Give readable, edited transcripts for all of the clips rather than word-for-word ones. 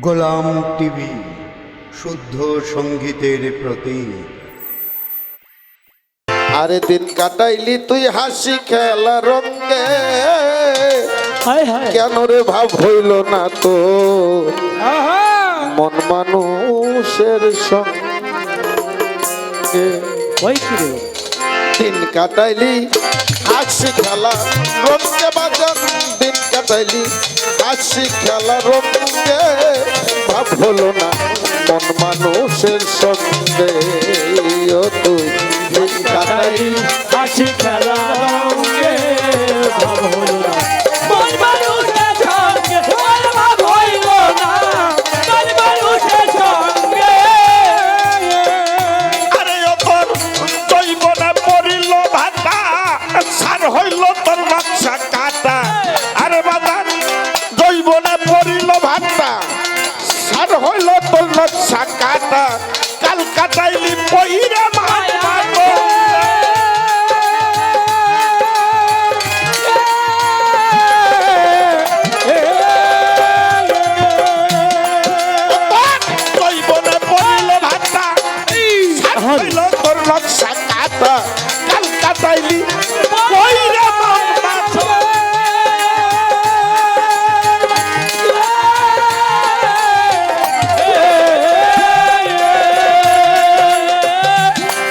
গোলাম TV শুদ্ধ সঙ্গীতের প্রতীক। আরে দিন কাটাইলি তুই হাসি খেলা রঙে, কেন রে ভাব হইল না তো মন মানুষের সঙ্গে। দিন কাটাইলি হাসি খেলা রঙে বাজান, দিন কাটাইলি হাসি খেলা রঙে, ভাব হলো না মন মানুষের সঙ্গে। ও তুই দিন কাটাইলি হাসি খেলা রঙে, ভাব হলো না মন মানুষের সঙ্গে, ভাব হইল না মন মানুষের সঙ্গে। আরে অতর জৈবনে পড়িল ভাতা, সার হইল তোর বাচ্চা কাটা। আরে বাদান জৈবনে পড়িল ভাতা, সার হইল তোর বাচ্চা কাটা। কাল কাটাইলি পইরা মারবো, জৈবনে পড়িল ভাতা, সার হইল তোর বাচ্চা কাটা। কাল কাটাইলি পইরা মারবো।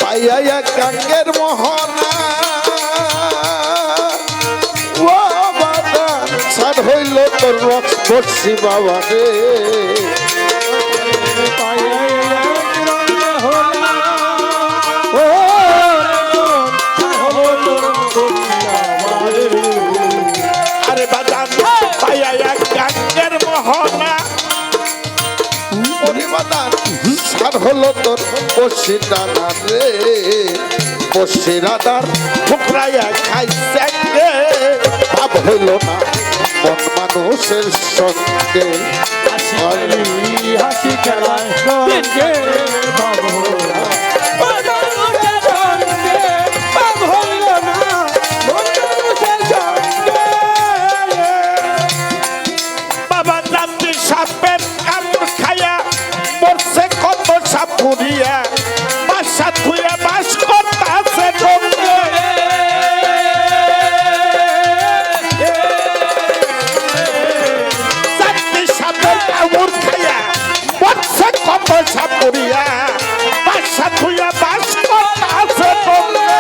পাইয়া গাঙ্গের মোহনা, ও বাদান সার হইল তোর রক্স বর্ষি বাবা রে। আরে বাদান পাইয়া গাঙ্গের মোহনা, ওরে বাদান সার হলো তোর বর্ষি ডানা রে। বর্ষি রাধার ঠুকরাইয়া খাইছে গে। ভাব হইল না মন মানুষের সঙ্গে। হাসি খেলা রঙে, ভাব হলো না মন মানুষের সঙ্গে, ভাব হইল না মন মানুষের সঙ্গে। বাবা রাত্রি সাপের কামড় খায়া মরছে কত সাপ পুরিয়া, বাসা থুয়া বাস করতাছে ডোঙ্গে। রাত্রি সাপের কামড় খায়া মরছে কত সাপ পুরিয়া, বাসা থুয়া বাস করতাছে ডোঙ্গে।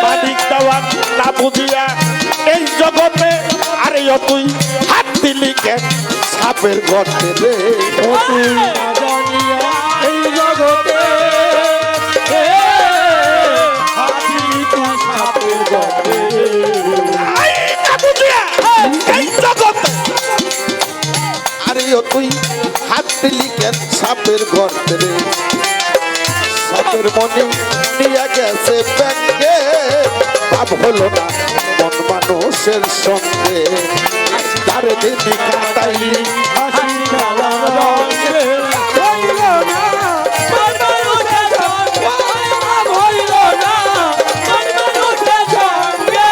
মালিক দেওয়ার না বুঝিয়া এই জগতে, আরে ও তুই হাত দিলি কেন সাপের গর্তে রে। ও তুই না জানিয়া এই জগতে, হাসি তুই সাপের গর্তে। আই না বুঝিয়া এই জগতে, আরে ও তুই হাত দিলি কেন সাপের গর্তে রে। সাপের মনে নিয়ে গেছে ব্যাঙ্গে, ভাব হলো না মন মানুষের সঙ্গে। তার দিন কাটাইলি হাসি খেলা রঙে, হইল না মন মানুষের সঙ্গে, ভাব হইল না মন মানুষের সঙ্গে।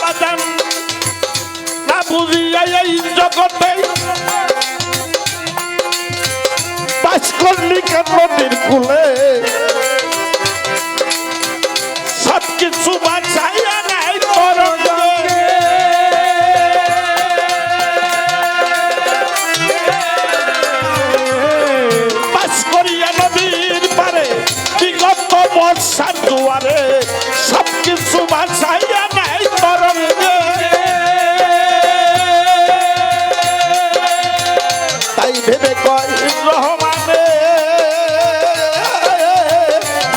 বাদাম না বুঝিয়া এই জগতে বাস করলি কেন নদীর কূলে। সব কিছু বাঁচাইয়া নাই তোর সঙ্গে। বাস করিয়া নদীর পারে বিগত বর্ষার দুয়ারে, সব কিছু বাঁচাইয়া নাই তোর সঙ্গে। তাই ভেবে কয় রহমানে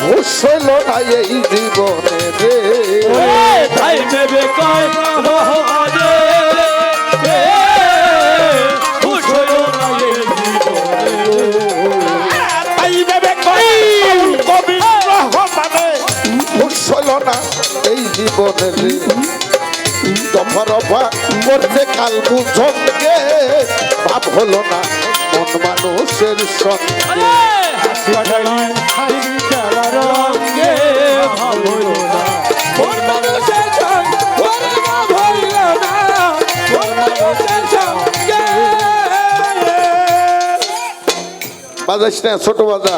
হুশ হইল না এই জীবনে রে। তাই ভেবে কয় রহমানে, খুশ হইল না এই জীবনে। তাই ভেবে কই কবি রহমানে হুশ হইল না এই জীবনে রে। দফা রফা করছে কাল বুঝঙ্গে, ভাব হলো না মন মানুষের সঙ্গে। হাসি খেলা রঙে, ভাব বাজাইস না ছোট বাজা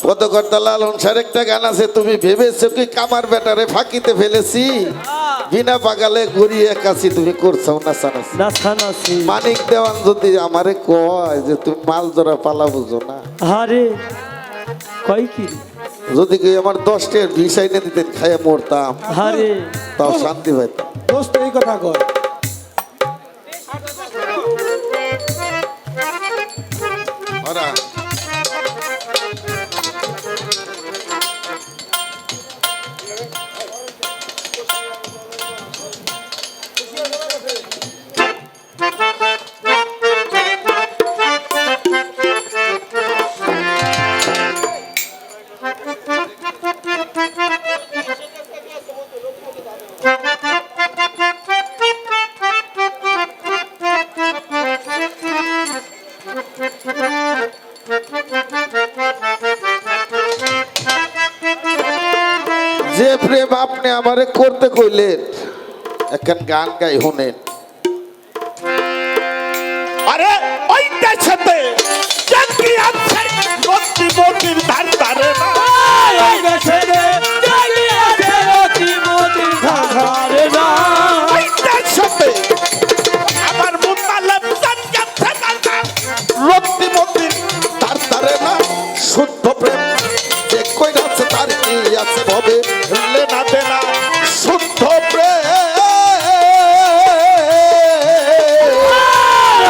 কতকর্তা লালন স্যার একটা গান আছে তুমি ভেবেছো কি কামার বেটারে ফাঁকিতে ফেলেছি বিনা পাগালে ঘুরিয়ে কাছি তুমি করছো নাচানাচি নাচানাচি মানিক দেওয়ান যদি আমারে কয় যে তুমি মাল ধরা পালা বুঝো না আরে কই কি যদি কেউ আমার 10 টাকার ভিসা এনে দিতেন খাইয়া মরতাম আরে তাও শান্তি পাইতাম দোস্ত এই কথা কর ওরা যে প্রেম আপনি আমারে করতে কইলেন একখান গান গাই শুনেন আরে ওইটা সাথে জাতি আছে রত্তি মতির ধার ধারে না ওই গেছে রে জাগি আছে রতি মতি ধারে না ওইটা সাথে আমার মুতালেব জানতে থাকা রত্তি মতির তার তারে না শুদ্ধ প্রেম যে কই আছে তার কি আছে ভবে লেনা দেনা শুদ্ধ প্রেম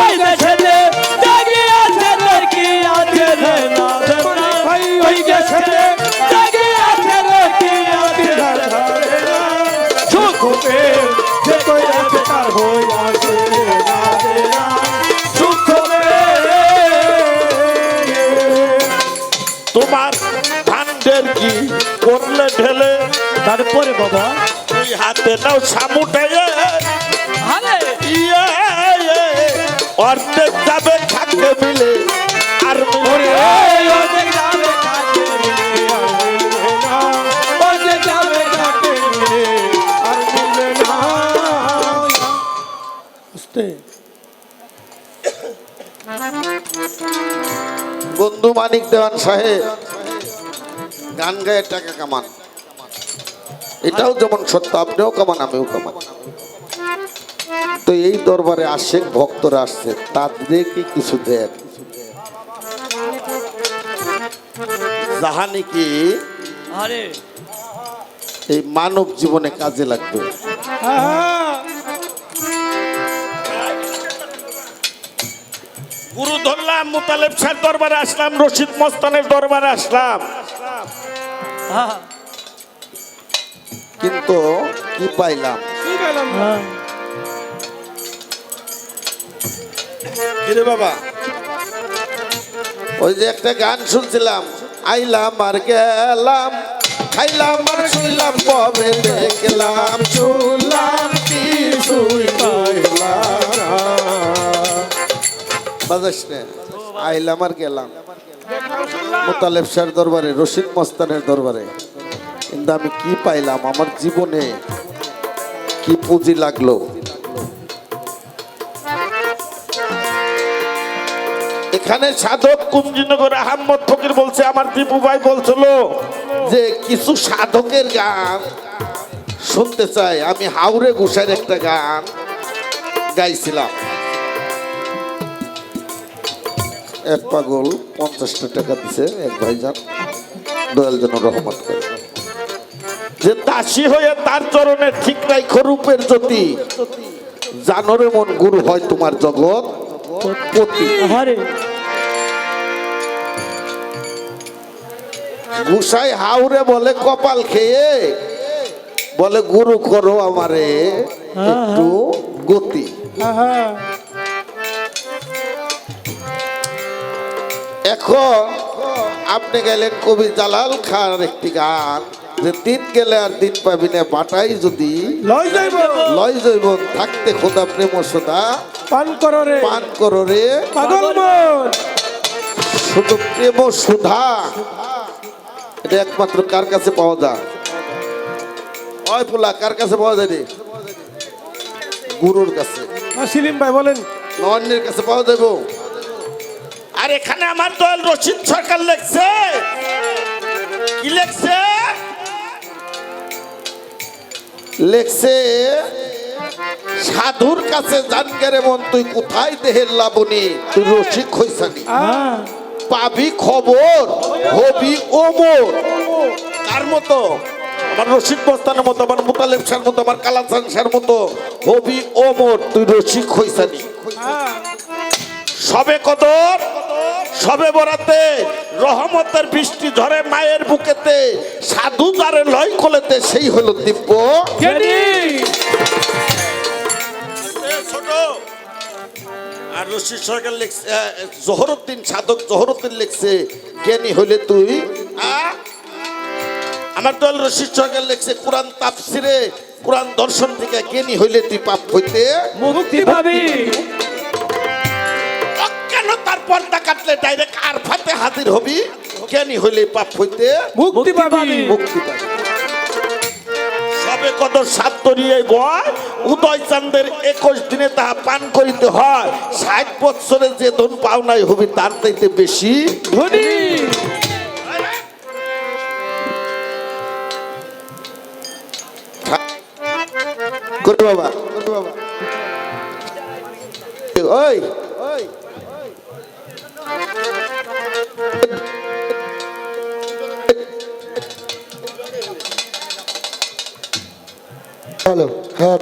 ওই গেছে রে জাগি আছে রতি আছে রে না ওই গেছে রে জাগি আছে রতি আছে ধারে না সুখ পে যে কই আছে তার হই আছে না সুখ পে তোমার ধানের কি করলে ঢেলে তারপরে বাবা তুই হাতে নাও সামুটে আরে ইয়ে অর্ধেক যাবে থাকতে মিলে আর ওরে মিলে অর্ধেক যাবে কাটে না অর্ধেক যাবে কাটে আর মিলে না আস্তে বন্ধু মানিক দেওয়ান সাহেব গান গায়ে টাকা কামান এটাও যেমন সত্য আপনিও কামান আমিও কামান তো এই দরবারে আশেক ভক্তরা আসছে তাদেরকে কিছু দেন জাহানি কি আরে এই মানব জীবনে কাজে লাগবে গুরু ধরলাম মুতালেব স্যার দরবারে আসলাম রশিদ মস্তানের দরবারে আসলাম কিন্তু কি পাইলাম কিরে বাবা ওই যে একটা গান শুনছিলাম আইলাম আর গেলাম খাইলাম আর শুইলাম কবে দেখলাম শুনলাম কি শুই বাজাস না আইলাম আর গেলাম মোতালেব শাহর দরবারে রশিদ মস্তানের দরবারে কিন্তু আমি কি পাইলাম আমার জীবনে কি পুঁজি লাগলো এখানে সাধক কুঞ্জিনগর আহমদ ফকির বলছে আমার দীপু ভাই বলছিল যে কিছু সাধকের গান শুনতে চাই আমি হাওড়ে ঘোষার একটা গান গাইছিলাম এক পাগল 50টা টাকা দিছে এক ভাইজান দয়াল যেন রহমত করে যে দাসী হয়ে তার চরণে ঠিক নাই খরূপের জ্যোতি জানরে মন গুরু হয় তোমার জগৎ পতি আরে গুসাই হাওড়ে বলে কপাল খেয়ে বলে গুরু করো আমারে একটু গতি এখন আপনি গেলেন কবি জালাল খান একটি গান যে দিন গেলে আর দিন পাবি না বাটাই যদি লই যাইব লয় জৈবন থাকতে খোদা প্রেম সদা পান করো রে পান করো রে পাগল মন শুধু প্রেম সুধা এটা একমাত্র কার কাছে পাওয়া যায় ওই পোলা কার কাছে পাওয়া যায় রে গুরুর কাছে সেলিম ভাই বলেন অন্যের কাছে পাওয়া যাবো আর এখানে আমার দল রশিদ সরকার লেখছে, কি লেখছে? লেখছে সাধুর কাছে জানগারে মন তুই কোথায় দেহের লাবণী, তুই রসিক হইছানি পাবি খবর হবি ওমর। কার মতো? আমার রশিদ বস্তানের মতো, আমার মুতালেব শাহর মতো, আমার কালাচান শাহর মতো হবি ওমর, তুই রসিক হইছানি। সবে কদর সবে বরাতে রহমতের বৃষ্টি ঝরে মায়ের বুকেতে, সাধু যারে লয় কোলেতে সেই হলো দিব্য জ্ঞানী। ছোট। আর রশিদ সরকার লিখছে, জহরুদ্দিন সাধক জহরুদ্দিন লিখছে জ্ঞানী হইলে তুই আমার দল রশিদ সরকার লিখছে কোরআন তাফসিরে কোরআন দর্শন থেকে জ্ঞানী হইলে তুই পাপ হইতে মুক্তি পাবি। কেন তার পর্দা কাটলে ডাইরেক্ট আর ফাতে হাজির হবি, জ্ঞানী হইলে পাপ হইতে মুক্তি পাবি। মুক্তি পাবি। সবে কদর সাত তরিয়ে বয় উদয় চাঁদের 21 দিনে তাহা পান করিতে হয়, 60 বছরে যে ধন পাওনাই হবি তার চাইতে বেশি ধনী। করে বাবা ওই হ্যালো হ্যাঁ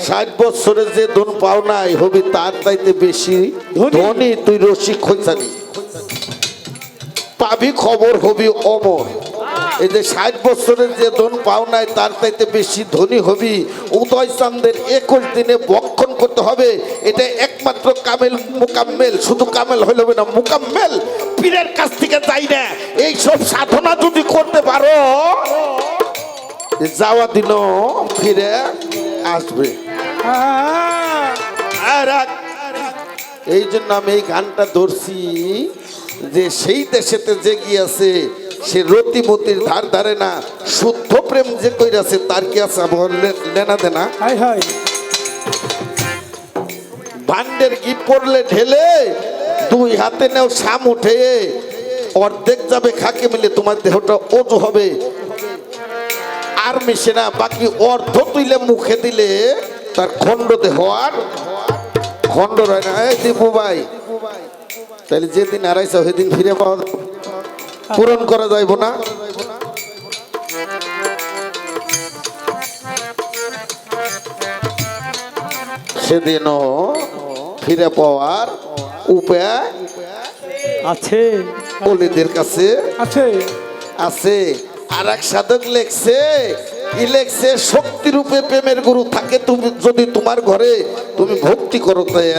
60 বছরে যে ধন পাওনাই হবি তার চাইতে বেশি ধনী, তুই রসিক হইছানি পাবি খবর হবি অমর। এই যে 60 বছরের যে ধন পাওনাই তার চাইতে বেশি ধনী হবি, উদয় চাঁদের 21 দিনে ভক্ষণ করতে হবে, এটা একমাত্র কামেল মুকাম্মেল, শুধু কামেল হইল না মুকাম্মেল পীরের কাছ থেকে যাই না। এই সব সাধনা যদি করতে পারো যাওয়া দিনও ফিরে আসবে। আর এই জন্য আমি এই গানটা ধরছি যে সেই দেশেতে যে গিয়েছে সে রতিমতির ধার ধারে না, শুদ্ধ প্রেম যে কইরাছে তার কি আছে লেনা দেনা। হাই হাই ভান্ডের গিট পড়লে ঢেলে দুই হাতে নেও সাম উঠে, অর্ধেক যাবে খাকে মিলে তোমার দেহটা ওজু হবে, আর মিশে না, বাকি অর্ধ তুইলে মুখে দিলে তার খণ্ড দেহ আর খণ্ড রয় না। এই দীপু ভাই তাহলে যেদিন হারাইছ সেদিন ফিরে পাওয়া পূরণ করা যাইব না। সেদিনও ফিরে পাওয়ার উপায় আছে ওলিদের কাছে আছে। আছে। আর এক সাধক লেখছে কি লেখছে, শক্তি রূপে প্রেমের গুরু থাকে তুমি যদি তোমার ঘরে তুমি ভক্তি করো তাই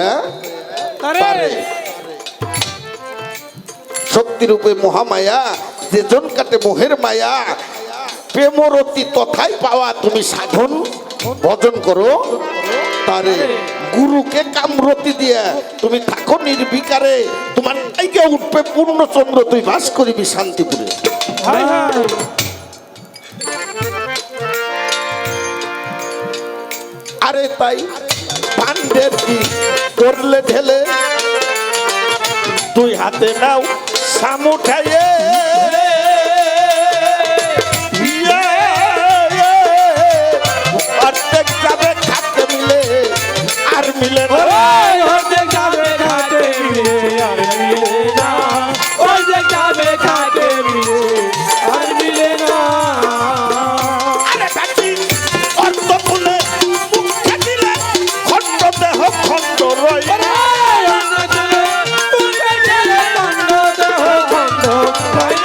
পারে। শক্তি রূপে মহামায়া যে জন কাটে মোহের মায়া, প্রেমরতি তথায় পাওয়া তুমি সাধন ভজন করো তারে। গুরুকে কামরতি দিয়া তুমি থাকো নির্বিকারে, তোমার টাইকে উঠবে পূর্ণচন্দ্র, তুই বাস করিবি শান্তিপুরে। হাই হাই আরে তাই পান্ডের কি করলে ঢেলে দুই হাতে নাও সামু ঠাইয়ে, অর্ধেক যাবে খাতে মিলে আর মিলে না। ওই অর্ধেক যাবে খাতে মিলে আর মিলে না, অর্ধেক যাবে খাতে মিলে আর মিলে না। আরে বাকি অর্ধ তুলে মুখে দিলে খণ্ড দেহ খণ্ড রয়। অন্য চলে মুখে চলে খণ্ড দেহ খণ্ড রয়।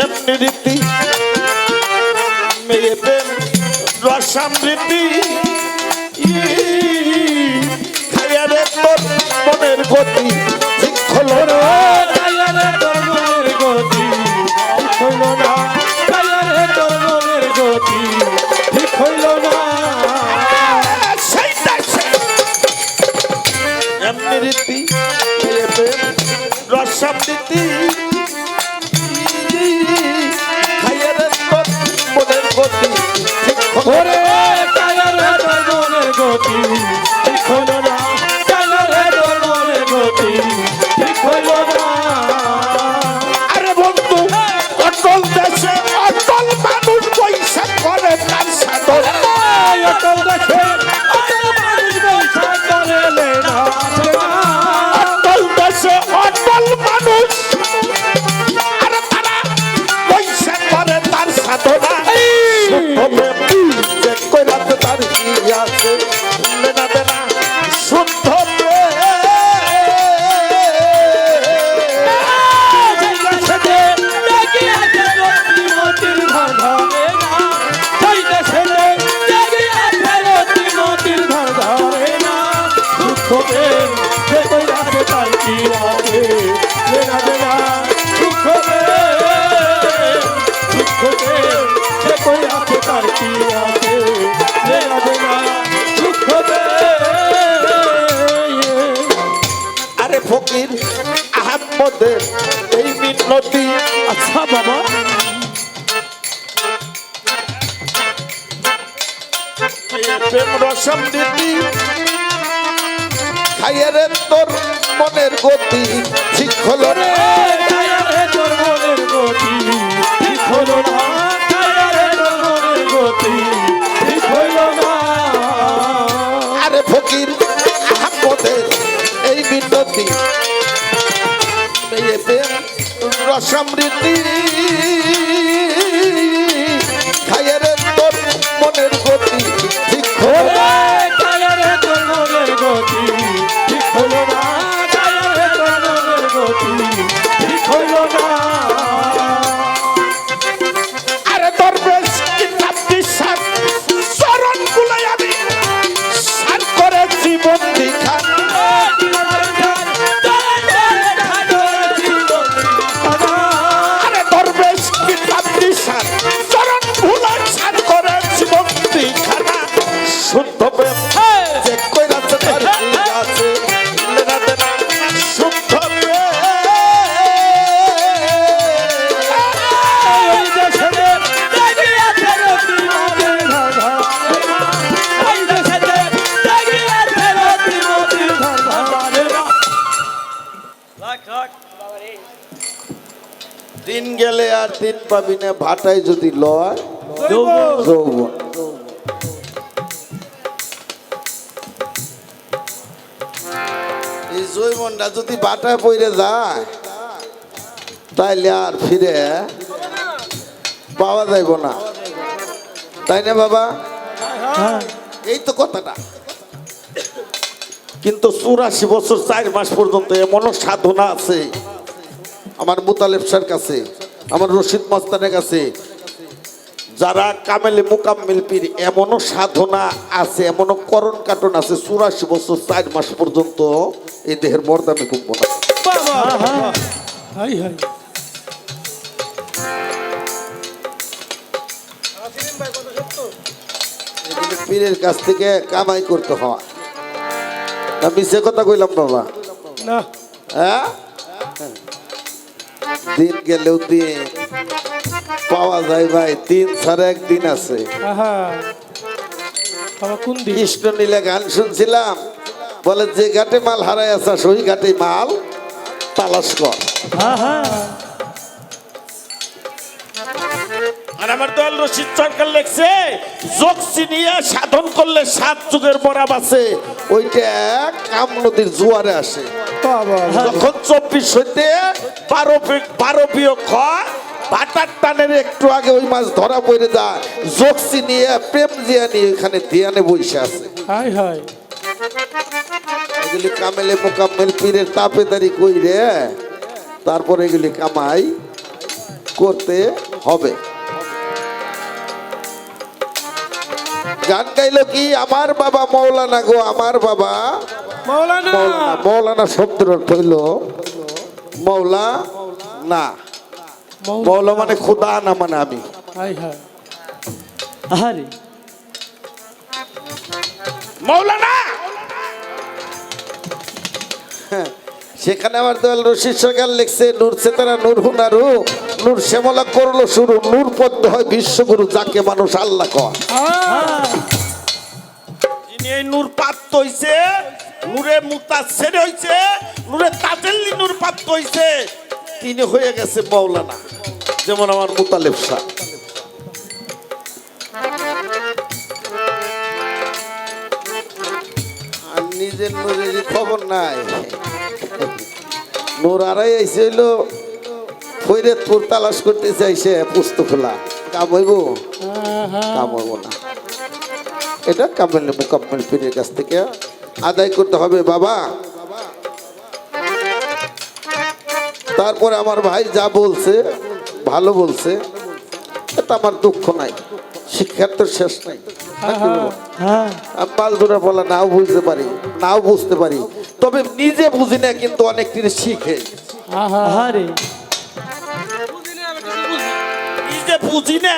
এমনি রীতি মেয়ে প্রেম রসামৃতি খাইয়া রে তোর মনের গতি ঠিক হলো না কায়ারে তোর মনের গতি ঠিক হইল না কায়ারে তোর মনের গতি ঠিক হইল না সেইটা এমনি রীতি মেয়ে প্রেম রসামৃতি খাইয়া রে তোর মনের গতি ঠিক হলো ওরে না কায়ারে তোর মনের গতি ঠিক হইল না কায়ারে তোর মনের গতি ঠিক হইল না আরে বন্ধু অটল দেশে অটল মানুষ পয়সা করে তার সাধন অটল দেখে অটল মানুষ বৈশা করে লেনা অটল দেশে অটল মানুষ আরে তারা পয়সা করে তার সাধনা শুদ্ধ প্রেম যে কইরাতে তার কি আছে লেনা দেনা শুদ্ধ আরে ফকির আহমদের এই মিনতি আচ্ছা বাবা প্রেম রসম দিতি খাইয়ে রে তোর মনের গতি ঠিক হলো রে কায়ারে তোর মনের গতি ঠিক হলো না কায়ারে তোর মনের গতি ঠিক হইল না আরে ফকির আহমদের এই মিনতি প্রেম রসম রীতি খাইয়ে রে তোর মনের গতি ঠিক হলো না কায়ারে তোর মনের গতি ঠিক হইল না কায়ারে তোর মনের গতি ঠিক হইল না আরে দরবেশ কিতাব দিশার চরণ গুলাই আমি সার করেছি বন্দি খান আরে দরবেশ কিতাব দিশার চরণ গুলাই সার করেছি বন্দি খানা শুদ্ধ প্রেম যে কইরাছে তার কি আছে লেনা দেনা শুদ্ধ প্রেম দিন গেলে আর দিন পাবি না ভাটায় যদি লয় যৌবন এই যৌবনটা যদি ভাটায় পড়ে যায় তাইলে আর ফিরে পাওয়া যাইব না তাই না বাবা এই তো কথাটা কিন্তু 84 বছর 4 মাস পর্যন্ত এমনও সাধনা আছে আমার মুতালেব স্যার কাছে আমার রশিদ মস্তানের কাছে যারা কামেলে মুকাম্মিল পীর এমনও সাধনা আছে এমনও করণ কাটন আছে 84 বছর 4 মাস পর্যন্ত এই দেহের মর্দামে কমবো না হাই হাই এগুলো পীরের কাছ থেকে কামাই করতে হয় না মিছে কথা কইলাম বাবা না হ্যাঁ দিন গেলেও দিন পাওয়া যায় ভাই দিন ছাড়া একদিন আছে আহা আমার কোন দিন কৃষ্ণ নীলা গান শুনছিলাম বলে যে ঘাটে মাল হারাই আসা সেই ঘাটে মাল তালাশ কর আহা আর আমার দল রশিদ সরকার লেখছে যোগ চিনিয়ে সাধন করলে 7 যুগের বরাব আছে ওইটা কাম নদীর জোয়ারে আসে বাবা যখন 24 হইতে 12 বিয়োগ হয় ভাটার টানের একটু আগে ওই মাছ ধরা পড়ে যায় যোগ চিনিয়ে প্রেম জিয়া নিয়ে এখানে ধ্যানে বসে আছে হাই হাই এগুলি কামেলে মোকাম্মেল পীরের তাপেদারি কই রে তারপরে এগুলি কামাই করতে হবে। গান গাইলো কি আমার বাবা মৌলানা গো, আমার বাবা মৌলানা মৌলানা। মৌলানা শব্দের অর্থ হইল মৌলা না, মৌলা মানে খোদা, না মানে আমি। হাই হাই আরে মৌলানা সেখানে আমার দয়াল রশিদ সরকার লিখছে নূর সেতারা নূর হুনারু নূর শ্যামলা করলো শুরু, নূর পদ্ম হয় বিশ্বগুরু, যাকে মানুষ আল্লাহ কয়। যিনি এই নূর পাত্র হইছে, নূরে মুতাসসির হইছে, নূরে তাজাল্লি নূর পাত্র হইছে, তিনি হয়ে গেছে মৌলানা। যেমন আমার মুতালেব শাহ। আর নিজের নূরেরই খবর নাই। নূর আড়াই আইসে হইলো ফরিদপুর তালাশ করতে চাইছে পুস্তক খোলা, কাম হইব? কাম হইব না। এটা কামেল মুকাম্মেল পীরের কাছ থেকে আদায় করতে হবে বাবা। তারপরে আমার ভাই যা বলছে ভালো বলছে, এটা আমার দুঃখ নাই, শিক্ষার তো শেষ নাই। নাকি বলো? আমি বালদুরা বলা নাও বুঝতে পারি, নাও বুঝতে পারি, তবে নিজে বুঝি না, কিন্তু অনেক কিছু শিখে। আরে নিজে বুঝি না,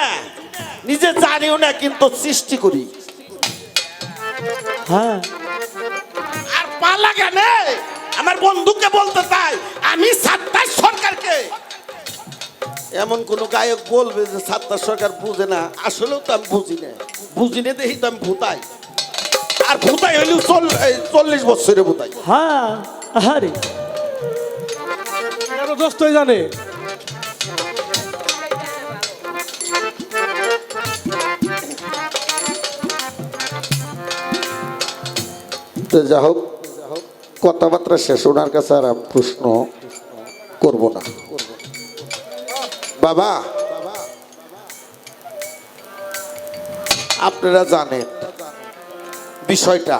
নিজে জানিও না, কিন্তু সৃষ্টি করি। হ্যাঁ আর পালা কেন আমার বন্ধুকে বলতে চাই আমি সাত্তার সরকারকে। এমন কোন গায়ক বলবে যে সাত্তার সরকার বুঝে না? আসলেও তো আমি বুঝি না, বুঝি না দেখি তো আমি ভূতাই। আর ভূতাই হইলেও 40 বছরে ভূতাই। হ্যাঁ আরে দোস্তই জানে। তো যা হোক, কথাবার্তা শেষ, ওনার কাছে আর আমি প্রশ্ন করব না। বাবা আপনারা জানেন বিষয়টা,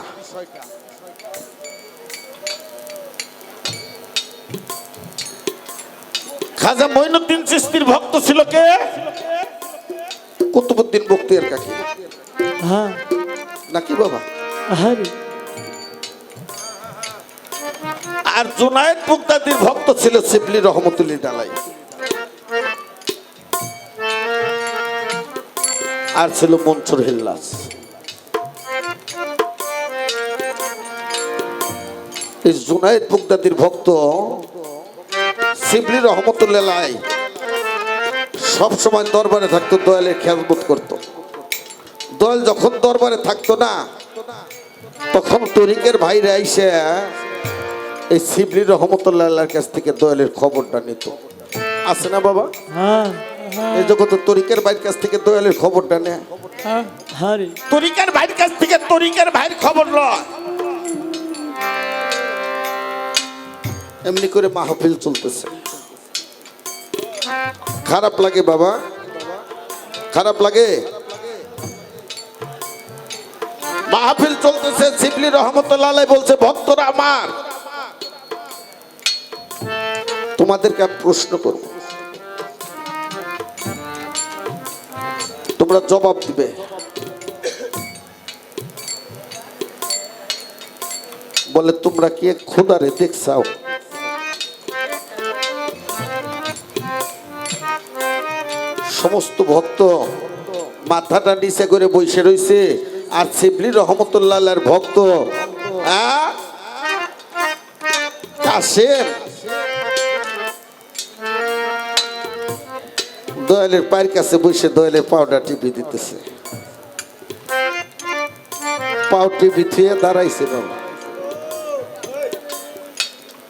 খাজা মঈনুদ্দিন চিশতির ভক্ত ছিল কে? কুতুবউদ্দিন বখতিয়ার কাকি হ্যাঁ নাকি বাবা? আরে আর জুনায়েদ বুগদাদির ভক্ত ছিল শিবলি রহমতুল্লাহ ডালাই। আর ছিল মনসুর হিল্লাস। এই জুনায়েদ বুগদাদির ভক্ত শিবলি রহমতুল্লাহ সব সময় দরবারে থাকতো, দয়ালের খেয়ালবোধ করতো। দয়াল যখন দরবারে থাকতো না, তখন তরিকের ভাইরা এসে এই শিবলি রহমতুল্লাহর কাছ থেকে দয়ালের খবরটা নিত। আছে না বাবা? হ্যাঁ এই জগৎ তরিকের ভাইয়ের কাছ থেকে দয়ালের খবরটা নেয়। আরে তরিকার ভাইয়ের কাছ থেকে তরিকার ভাইয়ের খবর লয়। এমনি করে মাহফিল চলতেছে, খারাপ লাগে বাবা, খারাপ লাগে। মাহফিল চলতেছে, শিবলি রহমতুল্লাহ বলছে ভক্তরা আমার, তোমাদেরকে আমি প্রশ্ন করব, তোমরা জবাব দিবে। বলে তোমরা কি এক খোদারে দেখছাও? সমস্ত ভক্ত মাথাটা নিচে করে বসে রয়েছে, আর শিবলি রহমতুল্লাহর ভক্ত কাশেম দয়ালের পায়ের কাছে বসে দয়ালের পাউডার টিপি দিতেছে। পাউ টিপি থুয়ে দাঁড়াইছে বাবা।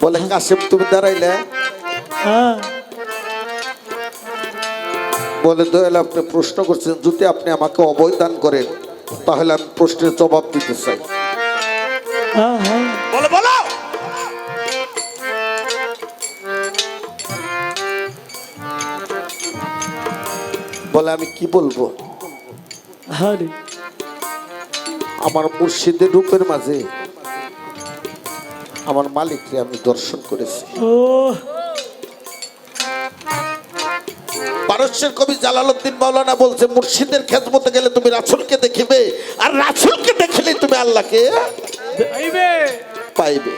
বলে কাশেম তুমি দাঁড়াইলে? হ্যাঁ বলে দয়াল আপনি প্রশ্ন করছেন, যদি আপনি আমাকে অবৈধান করেন তাহলে আমি প্রশ্নের জবাব দিতে চাই। হ্যাঁ হ্যাঁ বলো বলো। বলে আমি কি বলবো? আরে আমার মুর্শিদের রূপের মাঝে আমার মালিককে আমি দর্শন করেছি। ও রহস্যের কবি জালালউদ্দিন মাওলানা বলছে, মুর্শিদের খেদমতে গেলে তুমি রাসূলকে দেখিবে, আর রাসূলকে দেখলে তুমি আল্লাহকে আইবে পাইবে।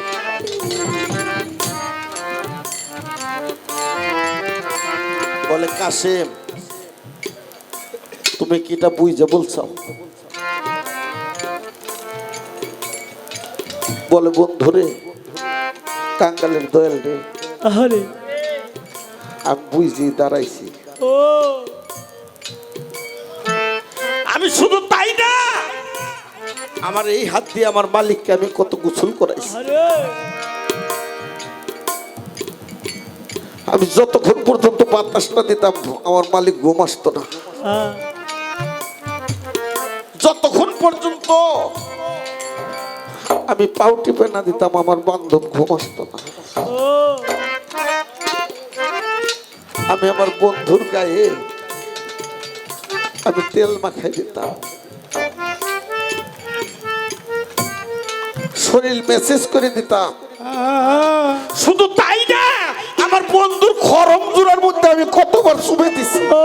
বলে কাসেম, তুমি কি এটা বুঝে বলছো? বলে বন্ধুরে, কাঙ্গালের দয়াল রে, আরে আমি বুঝি দাঁড়াইছি। ও আমি শুধু তাই না, আমার এই হাত দিয়ে আমার মালিককে আমি কত গোসল করাইছি। আরে আমি যতক্ষণ পর্যন্ত বাতাস না দিতাম আমার মালিক ঘুম আসতো না। হ্যাঁ যতক্ষণ পর্যন্ত আমি পাউ টিপে না দিতাম আমার বান্ধব ঘুম আসতো না। ও আমি আমার বন্ধুর গায়ে আমি তেল মাখাই দিতাম, শরীর মেসেজ করে দিতাম। শুধু তাই না, আমার বন্ধুর খরম জোড়ার মধ্যে আমি কতবার চুমে দিছি। ও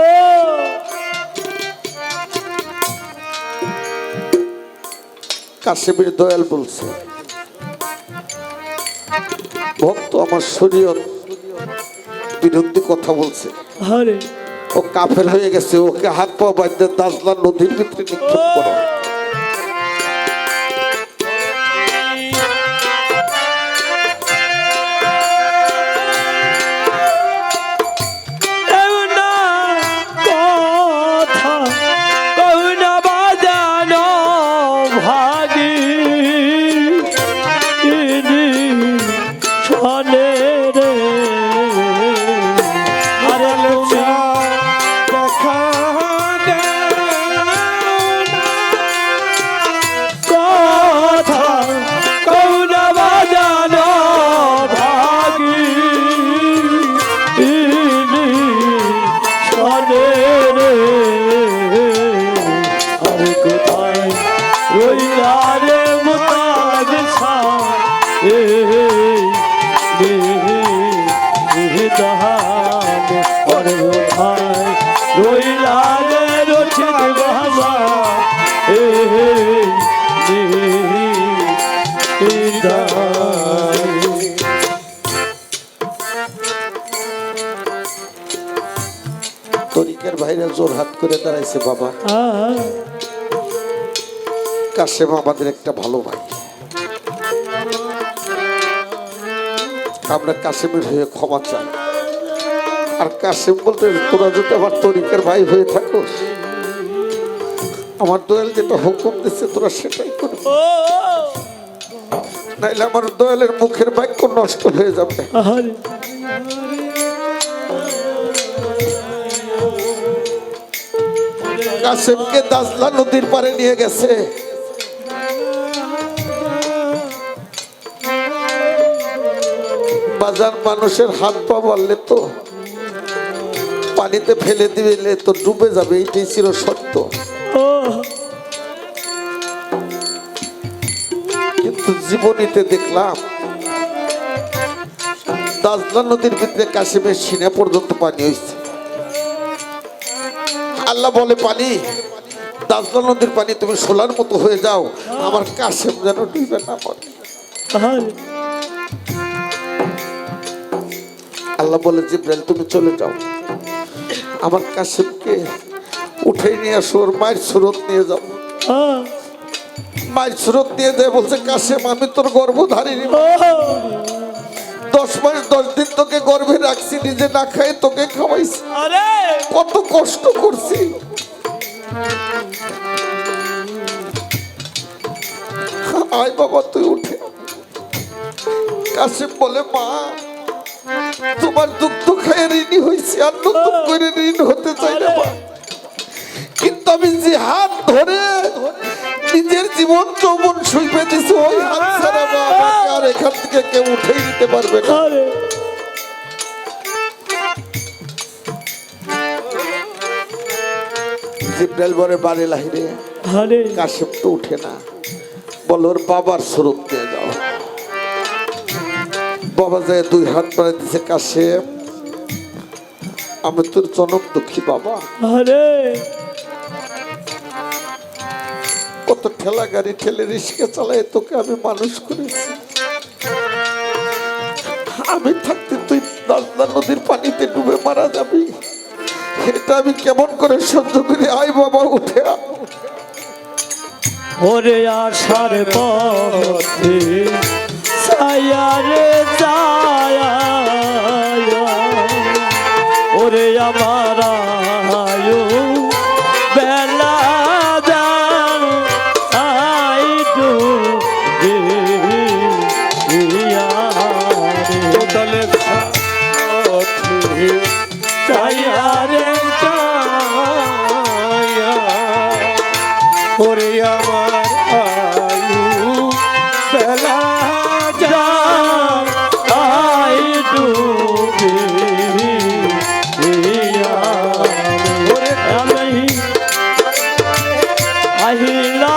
কাশেমের দয়াল বলছে, ভক্ত আমার শরীয়ত বিরুদ্ধে কথা বলছে, আরে ও কাফের হয়ে গেছে, ওকে হাত পা বাঁধতে দাজলা নদীর ভিতরে নিক্ষেপ করো। এমনা কথা কহুনা বাজানো ভাগি ইনি শোনে রে। আরে লুচা দেখা কথা কহুনা বাজানো ভাগি ইনি শোনে রে। আরে কোথায় রইলা রে মুতাজ শাহ দাহান আরে কোথায় রইলা রে রচিত বাবা তরিকের ভাইরা জোর হাত করে দাঁড়াইছে। বাবা কাশেম আমাদের একটা ভালো ভাই, আমরা কাশেমের হয়ে ক্ষমা চাই। আর কাশেম বলতে, তোরা যদি আমার তরিকের ভাই হয়ে থাকোস, আমার দয়াল যেটা হুকুম দিচ্ছে তোরা সেটাই করবি, নাইলে আমার দয়ালের মুখের বাক্য নষ্ট হয়ে যাবে। আরে কাশেমকে দাজলা নদীর পারে নিয়ে গেছে। বাজার মানুষের হাত পা বাড়লে তো পানিতে ফেলে দিলে তো ডুবে যাবে, এটাই ছিল সত্য। ও কিন্তু জীবনীতে দেখলাম দাজলা নদীর ভিতরে কাশেমের সিনা পর্যন্ত পানি হয়েছে। আল্লাহ বলে, পানি দাজলা নদীর পানি তুমি সোলার মতো হয়ে যাও, আমার কাশেম যেন ডুবে না পড়ে। আরে আল্লাহ বলে, জিব্রাইল তুমি চলে যাও, আমার কাশেমকে উঠে নিয়ে আসো, ওর মায়ের সুরত নিয়ে যাও। মায়ের সুরত নিয়ে যায়, বলছে কাশেম আমি তোর গর্ভধারিণী, 10 মাস 10 দিন তোকে গর্ভে রাখছি, নিজে না খাই তোকে খাওয়াইছি, আরে কত কষ্ট করছি। আয় বাবা তুই উঠে। কাশেম বলে, মা তোমার দুগ্ধ খায় ঋণী হয়েছি, আর নতুন করে ঋণ হতে চাই না মা, কিন্তু আমি যে হাত ধরে নিজের জীবন যৌবন শুইবে দিছি, ওই হাত ছাড়া মা আমাকে আর এখান থেকে কেউ উঠেই দিতে পারবে না। আরে জিব্রাইল বলে, বাড়ি লাহিরে। আরে কাশেম তো উঠে না, বলো ওর বাবার স্বরূপ দিয়ে যাও। বাবা যায় 2 হাত বাড়াই দিছে, কাশেম আমি তোর জনক দুঃখী বাবা। আরে কত ঠেলা গাড়ি ঠেলে রিস্কা চালায় তোকে আমি মানুষ করেছি। আমি থাকতে তুই দাজনা নদীর পানিতে ডুবে মারা যাবি, এটা আমি কেমন করে সহ্য করি? আয় বাবা উঠে আয়। ওরে আশার পথে ছায়ারে যায়, ওরে আমার আয়ু বেলা যায় ডুবিয়া রে ছায়ারে যায়, ওরে আমার আয়ু বেলা যায় ডুবিয়া রে আমি আহিলা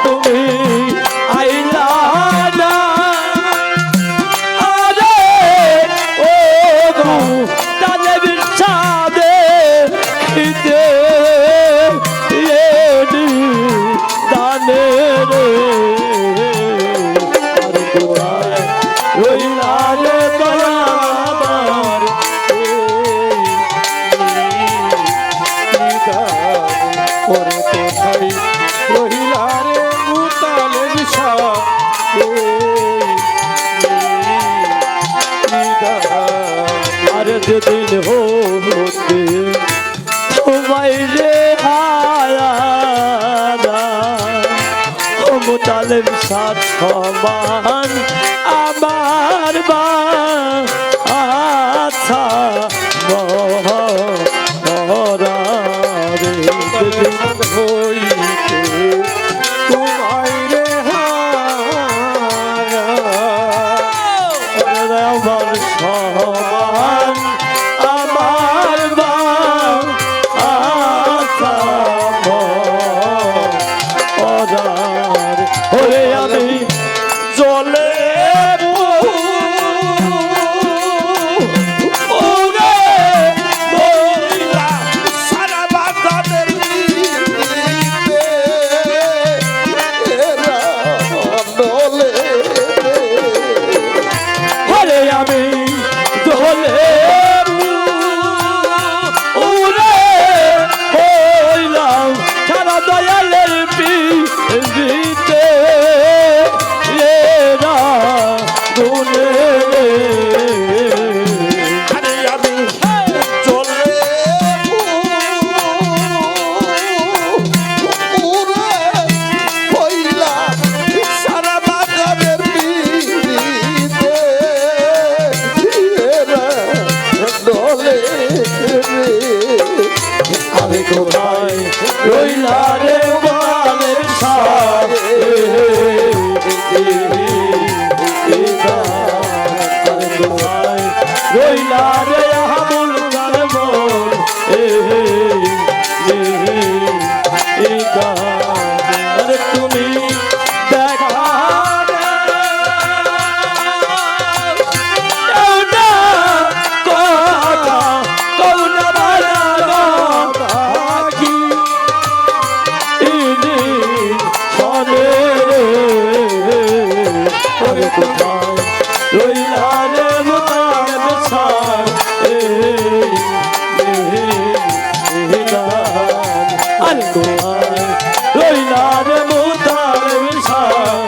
তুমি আইলা না, আরে ও গো তাদের সাদে খিতে দানে রে আর গোড়ায় রইলা রে আমার ওরে কোথায় রহিলা রে মুতালে বিষা আর যেদিন হতে তোমায় রে হারা মুতালে সাত সমান আমার বা আচ্ছা মহরা রে হইতে তোমায় রে হারা আমার সমান আমার বা আশা মহরার ওরে আমি জলে রইলা রে বালের সাথে রইলা রে আবুল কালমন আরে তুমি দেখা রইলা রে মুতালে বিছান আর গোয়ায় রইলা রে মুতালে বিছান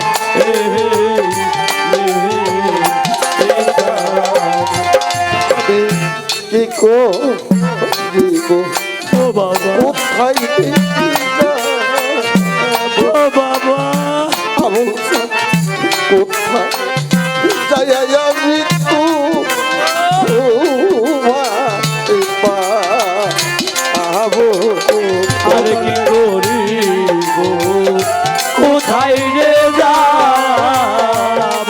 কি করিব ও বাবা কোথায় ও বাবা কোথায় যাইয়া মৃত্যু আর কি করিব কোথায় রে যাব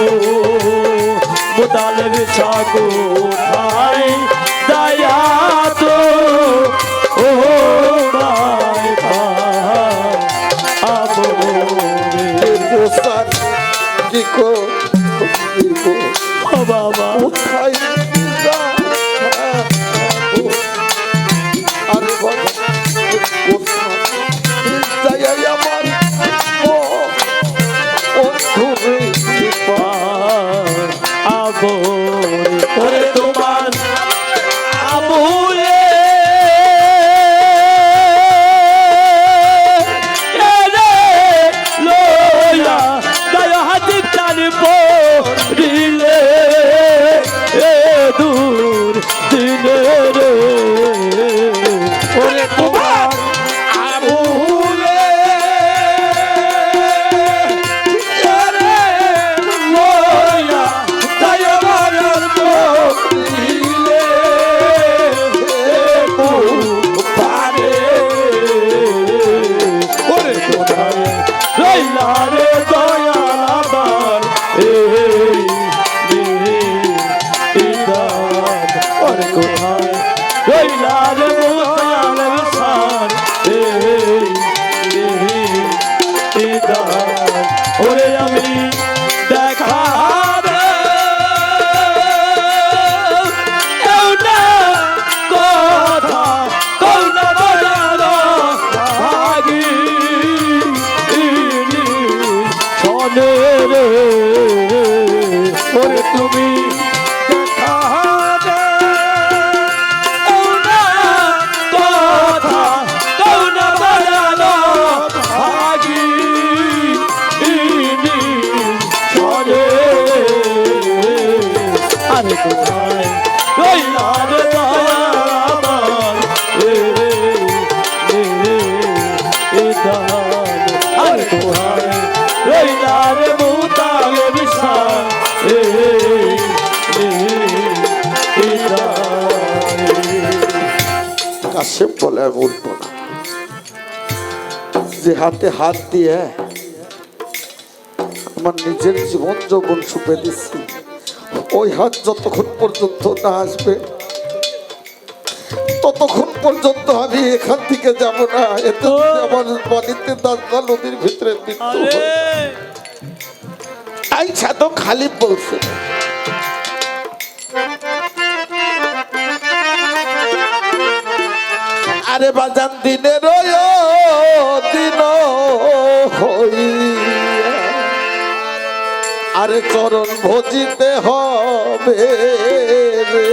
মুতালে বিছা কোথায় নিকো দিব ও বাবা কোথায় যাবো? আরে বাবা কোথায় যাই আমার অন্ধরে আবরে ওরে তোমার আবুলে এরে লয়া গায় হাতি টান পড়িলে এ দূর দিনে রে ওরে তোমার আবুলে এরে লয়া গায় মারার পড়িলে পারে ওরে কোথায় রইলা রে দয়া আমার এই ইদান ওরে কোথায় রইলা রে মোতাল সার এই ইদান ওরে আমি দেখা কথা কৌনা বাজানো ভাগি শোনে রে ওরে তুমি দেখা কৌনা কথা কৌনা বাজানো ভাগি শোনে আরে কোথায় রইলা রে দয়া আমার ইদান আরে কোথায় রইলা রে মুতালে বিশাল কাশেম বলে আমি উঠবো না যে হাতে হাত দিয়ে আমার নিজের জীবন যৌবন সুপে দিচ্ছি ওই হাত যতক্ষণ পর্যন্ত না আসবে ততক্ষণ পর্যন্ত আমি এখান থেকে যাব না। এতে যদি আমার বাড়িতে দাদা নদীর ভিতরে মৃত্যু হয়। আইসা তো খালি বলছে আরে বাজান দিনের দিন হইয়া আরে চরণ ভজিতে হবে রে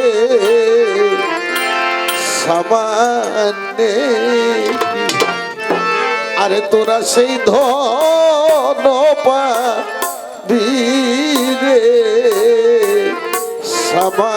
সামান্যে আরে তোরা সেই ধন পাবি রে সামান্যে